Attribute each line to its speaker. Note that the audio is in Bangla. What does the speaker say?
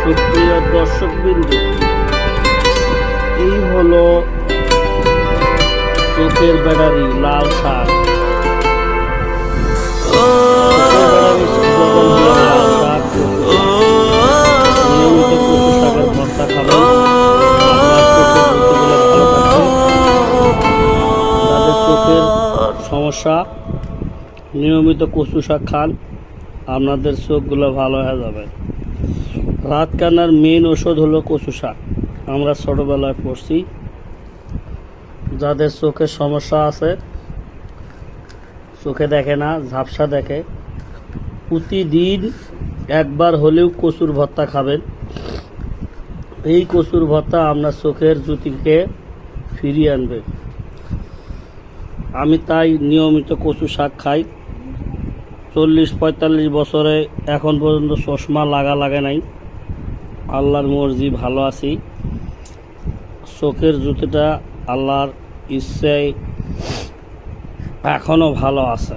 Speaker 1: সুপ্রিয় দর্শকবৃন্দ, এই হলো চোখের ব্যাটারি লাল শাক। নিয়মিত কচু শাকের ভর্তা খাবেন, আপনার চোখের জ্যোতিগুলো ভালো থাকবে। যাদের চোখের সমস্যা নিয়মিত কচু শাক খান, আপনাদের চোখগুলো ভালো হয়ে যাবে। রাত কান্নার মেন ওষুধ হলো কচু শাক। আমরা ছোটোবেলায় পড়ছি, যাদের চোখের সমস্যা আছে, চোখে দেখে না, ঝাপসা দেখে, প্রতিদিন একবার হলেও কচুর ভর্তা খাবেন। এই কচুর ভর্তা আপনার চোখের জ্যোতিকে ফিরিয়ে আনবে। আমি তাই নিয়মিত কচু শাক খাই। 40-45 বছরে এখন পর্যন্ত চশমা লাগে নাই। আল্লাহর মর্জি ভালো আছি। চোখের জ্যোতিটা আল্লাহর ইচ্ছায় এখনও ভালো আছে।